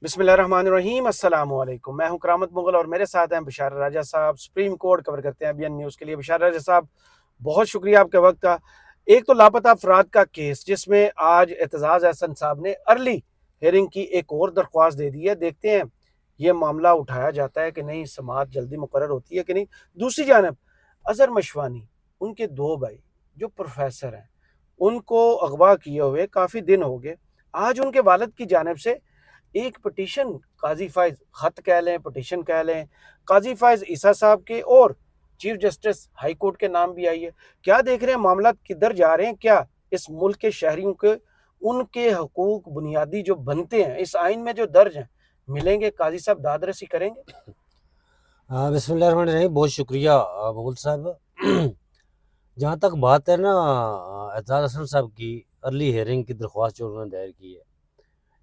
बिस्मिल्लाहिर्रहमानिर्रहीम अस्सलाम वालेकुम। मैं हूं करामत मुगल और मेरे साथ हैं बशार राजा साहब। सुप्रीम कोर्ट कवर करते हैं ABN न्यूज़ के लिए। बशार राजा साहब, बहुत शुक्रिया आपके वक्त का। एक तो लापता अफराद का केस, जिसमें आज एतजाज़ अहसन साहब ने अर्ली हेयरिंग की एक और दरख्वास्त दे दी है। देखते हैं ये मामला उठाया जाता है कि नहीं, समाअत जल्दी मुकर्रर होती है कि नहीं। दूसरी जानब अजहर मशवानी, उनके दो भाई जो प्रोफेसर हैं, उनको अगवा किए हुए काफ़ी दिन हो गए। आज उनके वालिद की जानिब से एक पिटीशन, काजी फाइज खत कह लें, पिटीशन कह लें, काजी फाइज ईसा साहब के और चीफ जस्टिस हाई कोर्ट के नाम भी आई है। क्या देख रहे हैं मामला किधर जा रहे हैं? क्या इस मुल्क के शहरियों के उनके हकूक बुनियादी जो बनते हैं इस आइन में जो दर्ज हैं मिलेंगे? काजी साहब दादरसी करेंगे? बिस्मिल्लाहिर्रहमानिर्रहीम। बहुत शुक्रिया मुगल साहब। जहाँ तक बात है ना एतजाज़ हसन साहब की अर्ली हेयरिंग की दरख्वास्त जो उन्होंने दायर की है,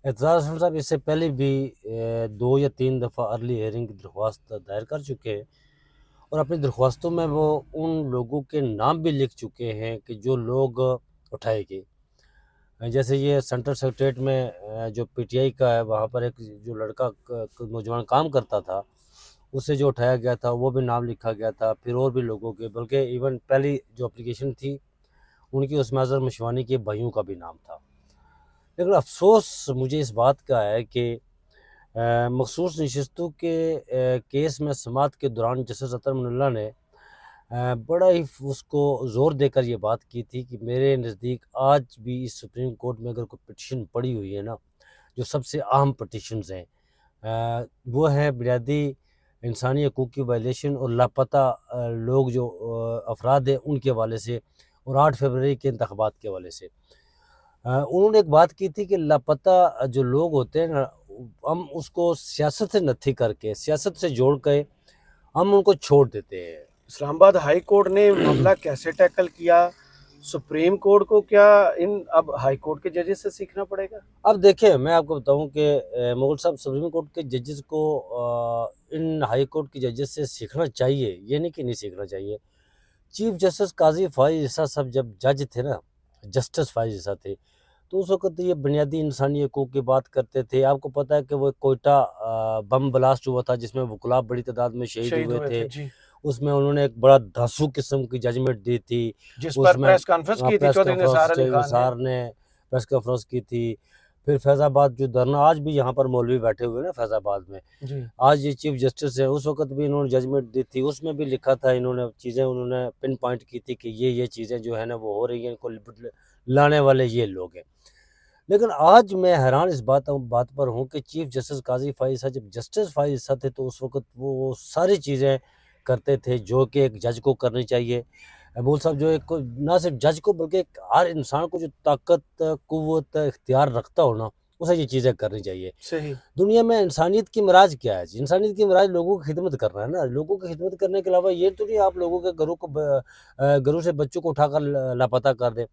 एतजाज़ हसन साहब इससे पहले भी 2 या 3 दफ़ा अर्ली हेयरिंग की दरख्वास्त दायर कर चुके हैं और अपनी दरख्वास्तों में वो उन लोगों के नाम भी लिख चुके हैं कि जो लोग उठाए गए। जैसे ये सेंट्रल सेक्रेटरीट में जो PTI का है, वहाँ पर एक जो लड़का नौजवान काम करता था, उससे जो उठाया गया था वो भी नाम लिखा गया था। फिर और भी लोगों के, बल्कि इवन पहली जो एप्लीकेशन थी उनकी, उसमें अज़हर मशवानी के भाइयों का भी नाम था। लेकिन अफसोस मुझे इस बात का है कि मखसूस नशस्तों के केस में समाअत के दौरान जस्टिस अतर मुल्ला ने बड़ा ही उसको ज़ोर देकर ये बात की थी कि मेरे नज़दीक आज भी इस सुप्रीम कोर्ट में अगर कोई पिटीशन पड़ी हुई है ना, जो सबसे अहम पिटीशंस हैं, वो है बुनियादी इंसानी हकूक़ की वायलेशन और लापता लोग जो अफराद हैं उनके हवाले से, और 8 फरवरी के इंतखाबात के हवाले से। उन्होंने एक बात की थी कि लापता जो लोग होते हैं ना, हम उसको सियासत से नत्थी करके, सियासत से जोड़ के हम उनको छोड़ देते हैं। इस्लामाबाद हाई कोर्ट ने मामला कैसे टैकल किया? सुप्रीम कोर्ट को क्या इन अब हाई कोर्ट के जजेस से सीखना पड़ेगा? अब देखिए, मैं आपको बताऊं कि मुगल साहब, सुप्रीम कोर्ट के जजेस को इन हाई कोर्ट के जजेस से सीखना चाहिए, ये नहीं कि नहीं सीखना चाहिए। चीफ जस्टिस काजी फाइज ईसा साहब जब जज थे ना, जस्टिस फाइज ईसा थे, तो उस वक्त ये बुनियादी इंसानी हकूक़ की बात करते थे। आपको पता है कि वो कोयटा बम ब्लास्ट हुआ था जिसमें वकला बड़ी तादाद में शहीद शहीद हुए हुए थे। थे जी, उसमें उन्होंने एक बड़ा धांसू किस्म की जजमेंट दी थी। जिस पर उसमें प्रेस कॉन्फ्रेंस की थी प्रेस चौधरी कॉन्फ्रेंस निसार अली खान ने। निसार ने प्रेस कॉन्फ्रेंस की थी। फिर फैज़ाबाद जो धरना, आज भी यहाँ पर मौलवी बैठे हुए हैं ना फैज़ाबाद में, जी, आज ये चीफ जस्टिस है, उस वक्त भी इन्होंने जजमेंट दी थी। उसमें भी लिखा था, इन्होंने चीज़ें उन्होंने पिन पॉइंट की थी कि ये चीज़ें जो है ना वो हो रही हैं, इनको लाने वाले ये लोग हैं। लेकिन आज मैं हैरान इस बात पर हूँ कि चीफ जस्टिस काजी फाइज साहब जब जस्टिस फाइज साहब थे, तो उस वक्त वो सारी चीज़ें करते थे जो कि एक जज को करनी चाहिए। बोल साहब जो एक ना सिर्फ जज को बल्कि हर इंसान को जो ताकत, कुव्वत, इख्तियार रखता हो ना, उसे ये चीज़ें करनी चाहिए। सही। दुनिया में इंसानियत की मराज क्या है जी? इंसानियत की मराज लोगों की खिदमत करना है ना। लोगों की खिदमत करने के अलावा ये तो नहीं आप लोगों के घरों से बच्चों को उठाकर लापता कर दें।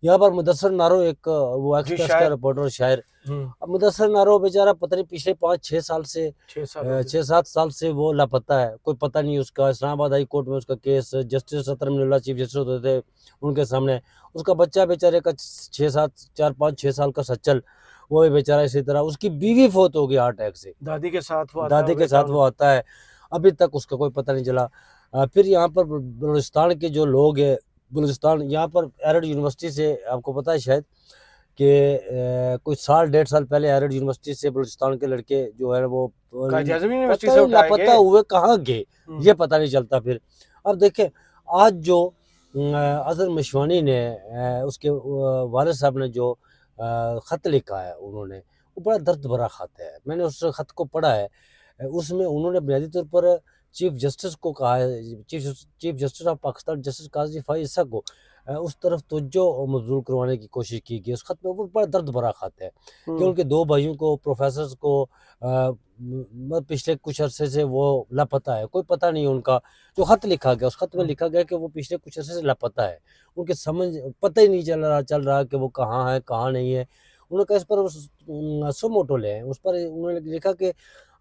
यहाँ पर मुदस्सर नारो, एक वो जी, एक्सप्रेस का शायर। रिपोर्टर, शायर। हम्म। अब मुदस्सर नारो बेचारा पता नहीं पिछले 5-6 साल से, 6 साल हो गए। 6-7 साल से वो लापता है। कोई पता नहीं उसका। इस्लामाबाद हाई कोर्ट में उसका केस, जस्टिस अतर मुल्ला चीफ जस्टिस होते थे उनके सामने। उसका बच्चा बेचारे का 6-7, 4-5-6 साल का सच्चल, वो भी बेचारा इसी तरह। उसकी बीवी फौत हो गई हार्ट अटैक से। दादी के साथ वो आता दादी हुए के साथ था। वो आता है, अभी तक उसका कोई पता नहीं चला। फिर यहाँ पर बलूचिस्तान के जो लोग हैं, बलूचिस्तान यहाँ पर एरड यूनिवर्सिटी से, आपको पता है शायद कि कोई साल 1.5 साल पहले एरड यूनिवर्सिटी से बलूचिस्तान के लड़के जो है वो कायद आज़म यूनिवर्सिटी पता से नहीं उठाए लापता गए। हुए कहाँ गए, हम्म। ये पता नहीं चलता फिर। अब देखें, आज जो अज़हर मशवानी ने उसके वालिद साहब ने जो ख़त लिखा है उन्होंने, वो बड़ा दर्द भरा ख़त है। मैंने उस ख़त को पढ़ा है। उसमें उन्होंने बुनियादी तौर पर चीफ जस्टिस को कहा है, chief justice of Pakistan justice Qazi Faez Isa को उस तरफ तवज्जो मबज़ूल करवाने की कोशिश की गई। उस ख़त में वो बड़ा दर्द भरा ख़त है कि हम्म। उनके 2 भाइयों को, प्रोफ़ेसर्स को पिछले कुछ अरसे से वो लापता है। कोई पता नहीं उनका। जो ख़त लिखा गया, उस ख़त में लिखा गया कि वो पिछले कुछ अरसे से लापता है। उनके पता ही नहीं चल रहा कि वो कहाँ है, कहाँ नहीं है। उन्होंने कहा इस पर सो मोटो लें। उस पर उन्होंने लिखा कि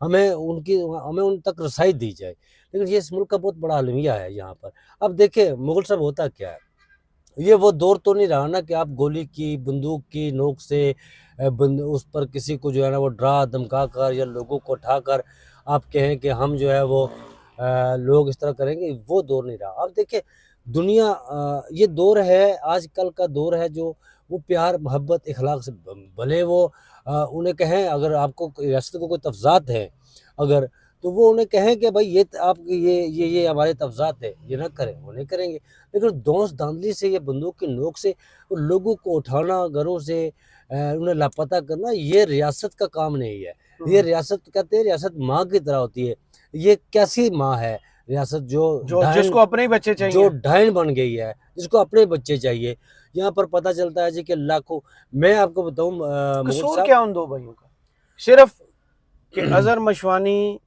हमें उन तक रसाई दी जाए। लेकिन ये इस मुल्क का बहुत बड़ा अलमिया है यहाँ पर। अब देखिए मुग़ल साहब, होता क्या है, ये वो दौर तो नहीं रहा ना कि आप गोली की, बंदूक की नोक से اس پر کسی کو جو ہے نا وہ ڈرا دھمکا کر یا لوگوں کو اٹھا کر آپ کہیں کہ ہم جو ہے وہ لوگ اس طرح کریں گے، وہ دور نہیں رہا۔ اب دیکھیں دنیا یہ دور ہے، آج کل کا دور ہے جو وہ پیار محبت اخلاق سے بھلے وہ انہیں کہیں اگر آپ کو ریاست کو کوئی تفضات ہے اگر تو وہ انہیں کہیں کہ بھائی یہ آپ یہ ہمارے تفضات ہے، یہ نہ کریں، وہ نہیں کریں گے، لیکن دوست دھاندلی سے یا بندوق کی نوک سے لوگوں کو اٹھانا، گھروں سے انہیں لاپتہ کرنا، یہ ریاست کا کام نہیں ہے۔ یہ ریاست کہتے ہیں ریاست ماں کی طرح ہوتی ہے، یہ کیسی ماں ہے ریاست جس کو اپنے ہی بچے جو چاہیے، ڈھائن بن گئی ہے، جس کو اپنے بچے چاہیے۔ یہاں پر پتہ چلتا ہے جی کہ لاکھوں، میں آپ کو بتاؤں مغل قصور صاحب، کیا ان دو بھائیوں کا؟ صرف کہ اظہر مشوانی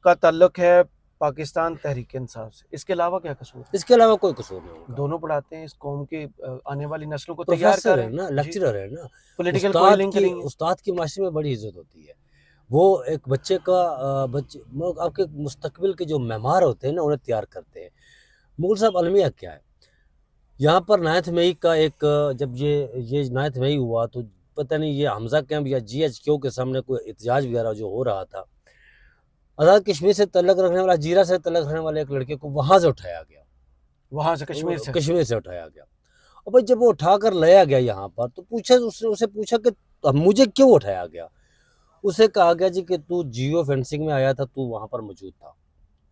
کا تعلق ہے پاکستان تحریک انصاف سے، اس کے علاوہ کیا قصور ہے؟ اس کے علاوہ کوئی قصور نہیں ہوگا۔ دونوں پڑھاتے ہیں، اس قوم کے آنے والی نسلوں کو تیار پروفیسر کر ہے رہے نا، ہیں، لیکچرر ہے نا، پولیٹیکل کوئی لنک نہیں ہے۔ استاد کی معاشرے میں بڑی عزت ہوتی ہے۔ وہ ایک بچے کا آپ کے مستقبل کے جو معمار ہوتے ہیں نا انہیں تیار کرتے ہیں۔ مغل صاحب المیہ کیا ہے؟ یہاں پر 9 مئی کا ایک جب یہ 9 مئی ہوا تو پتہ نہیں یہ حمزہ کیمپ یا جی ایچ کیو کے سامنے کوئی احتجاج وغیرہ جو ہو رہا تھا، آزاد کشمیر سے تعلق رکھنے والا، جیرہ سے تعلق رکھنے والے ایک لڑکے کو وہاں سے اٹھایا گیا، وہاں سے کشمیر سے اٹھایا گیا۔ اور بھائی جب وہ اٹھا کر لایا گیا یہاں پر تو اسے پوچھا کہ مجھے کیوں اٹھایا گیا؟ اسے کہا گیا جی کہ تو جیو فینسنگ میں آیا تھا، تو وہاں پر موجود تھا،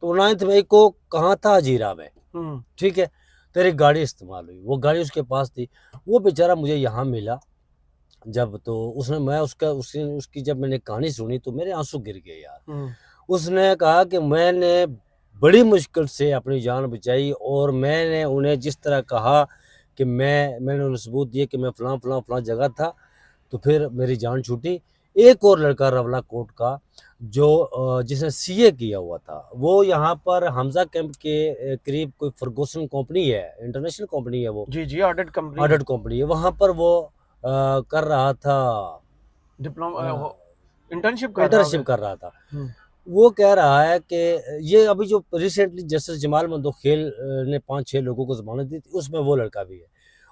تو 9 مئی کو کہاں تھا؟ جیرہ میں، ٹھیک ہے، تیری گاڑی استعمال ہوئی، وہ گاڑی اس کے پاس تھی، وہ بیچارہ مجھے یہاں ملا جب، تو اس کی جب میں نے کہانی سنی تو میرے آنسو گر گئے یار۔ اس نے کہا کہ میں نے بڑی مشکل سے اپنی جان بچائی، اور میں نے انہیں جس طرح کہا کہ میں نے انہیں ثبوت دیے کہ میں فلاں جگہ تھا، تو پھر میری جان چھوٹی۔ ایک اور لڑکا رولا کوٹ کا جس نے سی اے کیا ہوا تھا، وہ یہاں پر حمزہ کیمپ کے قریب کوئی فرگوسن کمپنی ہے، انٹرنیشنل کمپنی ہے، وہ جی آڈٹ کمپنی ہے، وہاں پر وہ کر رہا تھا، انٹرنشپ کر رہا تھا۔ وہ کہہ رہا ہے کہ یہ ابھی جو ریسنٹلی جسٹس جمال مندوخیل نے 5-6 لوگوں کو ضمانت دی تھی، اس میں وہ لڑکا بھی ہے،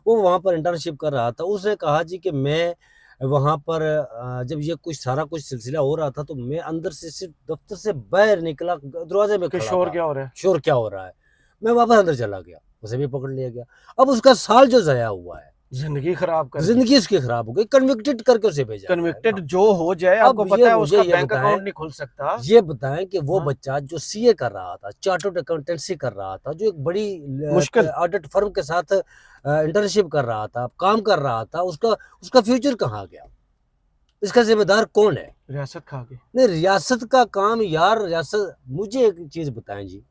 وہ وہاں پر انٹرنشپ کر رہا تھا۔ اس نے کہا جی کہ میں وہاں پر جب یہ سارا کچھ سلسلہ ہو رہا تھا تو میں اندر سے صرف دفتر سے باہر نکلا، دروازے میں کھڑا تھا، شور کیا ہو رہا ہے، میں واپس اندر چلا گیا، اسے بھی پکڑ لیا گیا۔ اب اس کا سال جو ضائع ہوا ہے، زندگی اس کی خراب ہو گئی، کنوکٹڈ کر کے اسے بھیجا، کنوکٹڈ جو ہو جائے، آپ کو پتہ ہے اس کا بینک اکاؤنٹ نہیں کھل سکتا۔ یہ بتائیں کہ وہ بچہ جو سی اے کر رہا تھا، چارٹرڈ اکاؤنٹنسی کر رہا تھا، جو ایک بڑی آڈٹ فرم کے ساتھ انٹرنشپ کر رہا تھا، کام کر رہا تھا، اس کا فیوچر کہاں گیا؟ اس کا ذمہ دار کون ہے؟ ریاست کھا گئی۔ نہیں، ریاست کا کام یار، مجھے ایک چیز بتائیں جی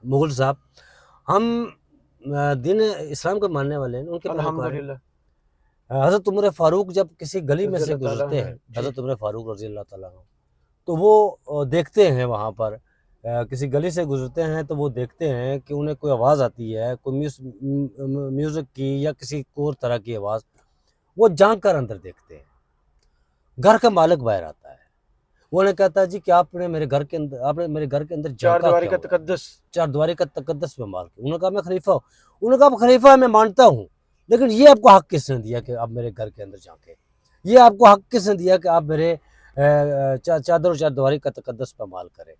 مغل صاحب، ہم دین اسلام کے ماننے والے ہیں، ان کے الحمدللہ۔ حضرت عمر فاروق جب کسی گلی میں سے گزرتے ہیں، حضرت عمر فاروق رضی اللہ تعالیٰ عنہ، تو وہ دیکھتے ہیں وہاں پر کسی گلی سے گزرتے ہیں تو وہ دیکھتے ہیں کہ انہیں کوئی آواز آتی ہے، کوئی میوزک کی یا کسی اور طرح کی آواز، وہ جھانک کر اندر دیکھتے ہیں، گھر کا مالک باہر آتا ہے، وہ انہیں کہتا ہے جی کہ آپ نے میرے گھر کے اندر چار دیواری کا تقدس میں مال کیا۔ انہوں نے کہا میں خلیفہ ہوں۔ انہوں نے کہا میں خلیفہ میں مانتا ہوں، لیکن یہ آپ کو حق کس نے دیا کہ آپ میرے گھر کے اندر جھانکیں؟ یہ آپ کو حق کس نے دیا کہ آپ میرے چادر و چار دیواری کا تقدس پہ مال کریں؟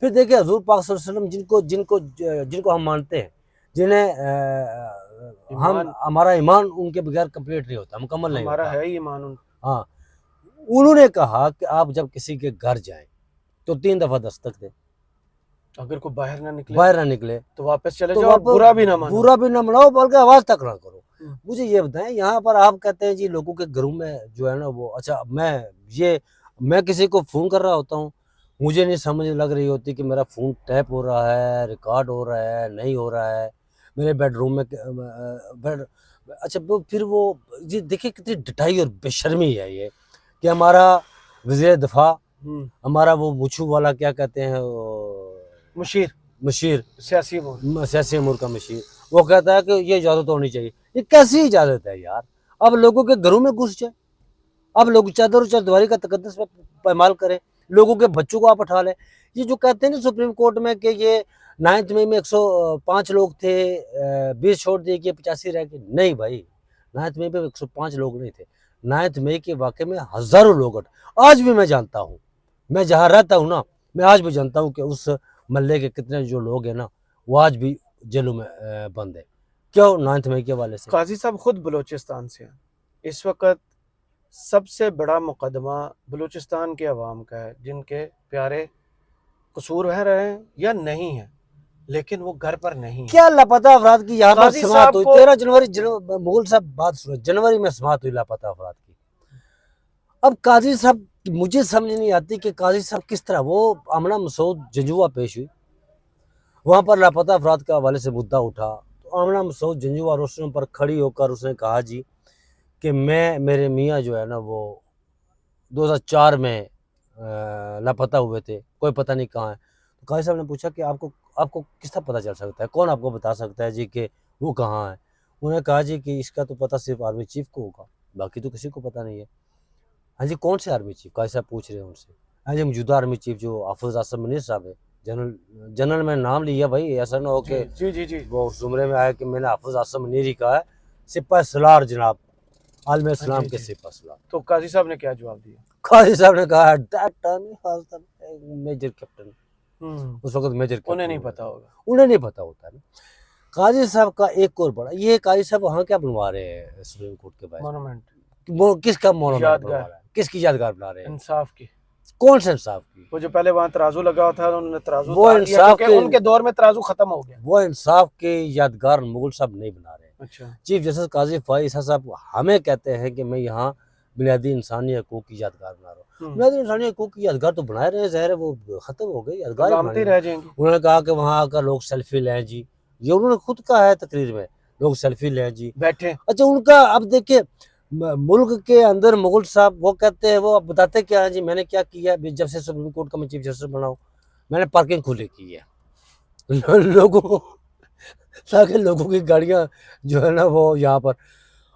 پھر دیکھیں حضور پاک صلی اللہ علیہ وسلم جن کو ہم مانتے ہیں، جنہیں ہمارا ایمان ان کے بغیر کمپلیٹ نہیں ہوتا، مکمل نہیں ہوتا، ہمارا ہے ایمان۔ ہاں، انہوں نے کہا کہ آپ جب کسی کے گھر جائیں تو 3 دفعہ دستک دیں، اگر کوئی باہر نہ نکلے تو واپس چلے جاؤ، برا بھی نہ مناؤ، بلکہ آواز تک نہ کرو۔ مجھے یہ بتائیں، یہاں پر آپ کہتے ہیں جی لوگوں کے گھروں میں جو ہے نا وہ، اچھا میں کسی کو فون کر رہا ہوتا ہوں، مجھے نہیں سمجھ لگ رہی ہوتی کہ میرا فون ٹیپ ہو رہا ہے، ریکارڈ ہو رہا ہے، نہیں ہو رہا ہے، میرے بیڈ روم میں اچھا پھر وہ جی دیکھیں کتنی ڈٹائی اور بے شرمی ہے یہ کہ ہمارا وزیر دفاع، ہمارا وہ مچھو والا کیا کہتے ہیں، مشیر سیاسی امور کا مشیر، وہ کہتا ہے کہ یہ اجازت ہونی چاہیے۔ یہ کیسی اجازت ہے یار؟ اب لوگوں کے گھروں میں گھس جائے، اب لوگ چادر و چار دیواری کا تقدس پامال کریں، لوگوں کے بچوں کو آپ اٹھا لیں۔ یہ جو کہتے ہیں نا سپریم کورٹ میں کہ یہ 9 مئی میں 105 لوگ تھے، 20 چھوڑ دیے کہ 85 رہ گئے، نہیں بھائی، 9 مئی پہ 105 لوگ نہیں تھے، 9 मई के वाक़े में हज़ारों लोग आज भी मैं जानता हूँ, मैं जहाँ रहता हूँ ना, मैं आज भी जानता हूँ कि उस महल्ले के कितने जो लोग हैं ना, वो आज भी जेलों में बंद है। क्यों? 9 मई के हवाले से। काजी साहब खुद बलूचिस्तान से हैं। इस वक्त सबसे बड़ा मुकदमा बलूचिस्तान के अवाम का है, जिनके प्यारे कसूर है रहे हैं या नहीं है, लेकिन वो घर पर नहीं है। क्या लापता अफराद की यहाँ पर काजी समात साहब हुई को 13 जनवरी मुगल साहब बात सुनो, जनवरी में समात हुई लापता अफराद की। अब काजी साहब मुझे समझ नहीं आती कि काजी साहब किस तरह, वो आमना मसूद जंजुआ पेश हुई, वहाँ पर लापता अफराद के हवाले से मुद्दा उठा, तो आमना मसूद जंजुआ रोशनों पर खड़ी होकर उसने कहा जी कि मैं, मेरे मियाँ जो है ना वो 2004 में लापता हुए थे, कोई पता नहीं कहाँ है। तो काजी साहब ने पूछा कि आपको आपको किस तरह पता चल सकता है, कौन आपको बता सकता है जी कि वो कहाँ है? उन्होंने कहा जी कि इसका तो पता सिर्फ आर्मी चीफ को होगा, बाकी तो किसी को पता नहीं है। हाँ जी, कौन से आर्मी चीफ? काजी साहब पूछ रहे हैं उनसे। हाँ जी, मौजूदा आर्मी चीफ जो हाफिज आसम मुनीर साहब है। जनरल जनरल मैंने नाम लिया भाई, ऐसा ना हो कि जी जी जी वो उस जुमरे में आया कि मैंने हाफिज आसम मुनीर ही कहा है। सिपाही सलार जनाब, आलम हाँ, इस्लाम जी के जी। सिपाही सलार। तो काजी साहब ने क्या जवाब दिया? काजी साहब ने कहा दैट टाइम मेजर कैप्टन, उस वक्त मेजर कैप्टन उन्हें नहीं हुआ पता था। होगा। उन्हें नहीं पता होता है ना। काजी साहब का एक और बड़ा, ये काजी साहब वहाँ क्या बनवा रहे हैं सुप्रीम कोर्ट के बाहर? मोनूमेंट, वो किसका मोनूमेंट बनवा यादगार, रहा है? किसकी यादगार बना रहे हैं? इंसाफ की। कौन से इंसाफ की? वो जो पहले वहाँ तराजू लगा हुआ था, उन्होंने तराजू वो उतार दिया इंसाफ क्योंकि के, उनके दौर में तराजू खत्म हो गया। वो इंसाफ के यादगार मुगल साहब नहीं बना रहे हैं। अच्छा। चीफ जस्टिस काजी फाइज साहब हमें कहते हैं कि मैं यहाँ बुनियादी इंसानी हकूक़ की यादगार बना रहा हूँ। बुनियादी इंसानी हकूक़ की यादगार तो बनाए रहे हैं, ज़ाहिर है वो ख़त्म हो गई, यादगार ही लामती बनानी रह है। जाएंगी। उन्होंने कहा कि वहाँ आकर लोग सेल्फी लें जी, ये उन्होंने खुद कहा है तकरीर में, लोग सेल्फी लें जी। बैठे। अच्छा, उनका अब देखिए मुल्क के अंदर मुगल साहब वो कहते हैं, वो बताते क्या है जी, मैंने क्या किया जब से सुप्रीम कोर्ट का मैं चीफ जस्टिस बना हूँ, मैंने पार्किंग खुली की है लोगों को, ताकि लोगों की गाड़ियाँ जो है ना वो यहाँ पर।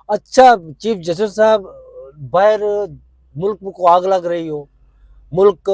अच्छा चीफ जस्टिस साहब, बाहर मुल्क को आग लग रही हो, मुल्क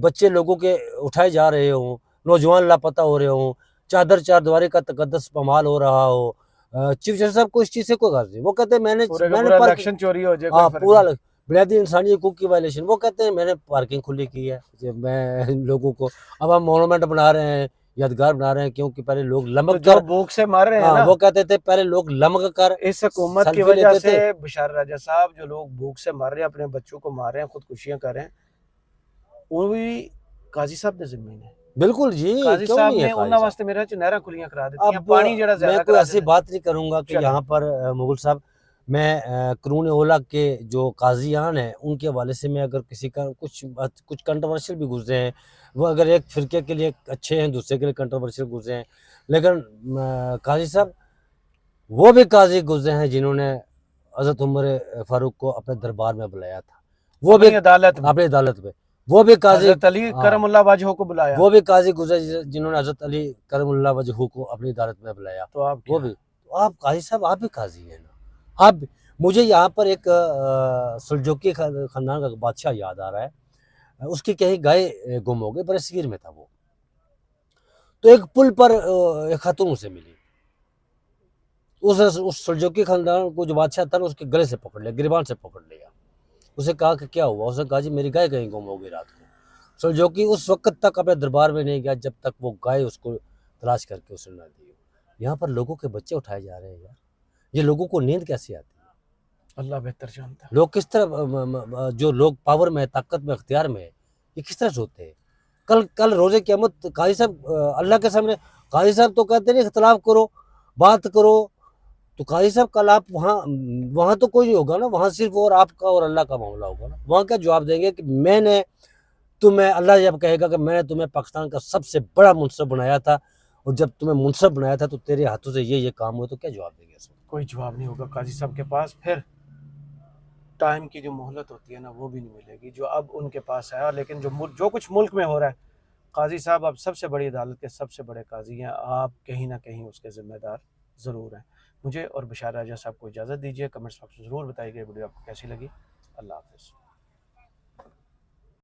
बच्चे लोगों के उठाए जा रहे हों, नौजवान लापता हो रहे हों, चादर चारदीवारी का तकद्दस पमाल हो रहा हो, चीफ जस्टिस साहब को इस चीज़ से कोई गर्ज नहीं। वो कहते हैं मैंने पूरे का मैंने पूरा पार्किंग, इलेक्शन चोरी हो जाए, कोई हाँ फर्क पूरा नहीं। बुनियादी इंसानी हकूक़ की वायलेशन। वो कहते हैं मैंने पार्किंग खुली की है, मैं लोगों को, अब हम मोनूमेंट बना रहे हैं, यादगार बना रहे हैं, क्योंकि पहले लोग तो लमक जो कर, भूख से मर रहे हैं हाँ ना, वो कहते थे पहले लोग लमक कर इस हुकूमत की सेल्फी वजह लेते से थे। बशार राजा साहब, जो लोग भूख से मर रहे हैं, अपने बच्चों को मार रहे हैं, खुदकुशियां कर रहे हैं, वो भी काजी साहब ने जिम्मेदार है। बिल्कुल जी, काजी क्यों साहब नहीं है ने काजी उन्होंने साहब? वास्ते मेरे नहर खुलियां करा देती हैं, अब पानी जरा मैं ज्यादा कोई करा ऐसी देते। बात नहीं करूँगा कि चले। यहाँ पर मुगल साहब, मैं कानून ओला के जो काज़ियान हैं उनके हवाले से मैं अगर किसी का कुछ कंट्रोवर्शियल भी गुजरे हैं, वो अगर एक फ़िरके के लिए अच्छे हैं, दूसरे के लिए कंट्रोवर्शियल गुजरे हैं, लेकिन काज़ी साहब वो भी काज़ी गुजरे हैं जिन्होंने हज़रत उमर फ़ारूक को अपने दरबार में बुलाया था, वो भी अपनी अदालत में अपनी अदालत में, वो भी काज़ी, हजरत अली हाँ, करमुल्लाह वजह को बुलाया। वो भी काज़ी गुजरे जिन्होंने हज़रत अली करमुल्लाह वजहू को अपनी अदालत में बुलाया। तो आप वो क्या? भी, तो आप काज़ी साहब, आप भी काज़ी हैं ना। आप, मुझे यहाँ पर एक सुलजोकी ख़ानदान का बादशाह याद आ रहा है, उसकी कहीं गाय गुम हो गई, बरसीर में था वो, तो एक पुल पर एक खातून उसे मिली, उस सुलजोकी ख़ानदान को जो बादशाह था ना, उसके गले से पकड़ लिया, गिरबान से पकड़ लिया। उसे कहा कि क्या हुआ? उसने कहा जी मेरी गाय कहीं गुम हो गई रात को। सुलजोकी उस वक़्त तक अपने दरबार में नहीं गया जब तक वो गाय उसको तलाश करके उसे ना दी हो। यहाँ पर लोगों के बच्चे उठाए जा रहे हैं यार, ये लोगों को नींद कैसे आती है? अल्लाह बेहतर जानता है। लोग किस तरह, जो लोग पावर में, ताकत में, अख्तियार में है, ये किस तरह सोते हैं? कल रोज़े क़यामत काज़ी साहब अल्लाह के सामने, काज़ी साहब तो कहते नहीं इख्तिलाफ़ करो, बात करो, तो काज़ी साहब कल आप वहाँ तो कोई नहीं होगा ना, वहाँ सिर्फ और आपका और अल्लाह का मामला होगा ना। वहाँ क्या जवाब देंगे कि मैंने तुम्हें, अल्लाह जब कहेगा कि मैंने तुम्हें पाकिस्तान का सबसे बड़ा मुंसब बनाया था, और जब तुम्हें मुंसब बनाया था तो तेरे हाथों से ये काम हुआ, तो क्या जवाब देंगे इसमें? कोई जवाब नहीं होगा काजी साहब के पास। फिर टाइम की जो मोहलत होती है ना, वो भी नहीं मिलेगी जो अब उनके पास है। लेकिन जो कुछ मुल्क में हो रहा है, काजी साहब अब सबसे बड़ी अदालत के सबसे बड़े काजी हैं, आप कहीं ना कहीं उसके ज़िम्मेदार ज़रूर हैं। मुझे और बशार राजा साहब को इजाज़त दीजिए। कमेंट्स बॉक्स में ज़रूर बताइए वीडियो आपको कैसी लगी। अल्लाह हाफ़िज़।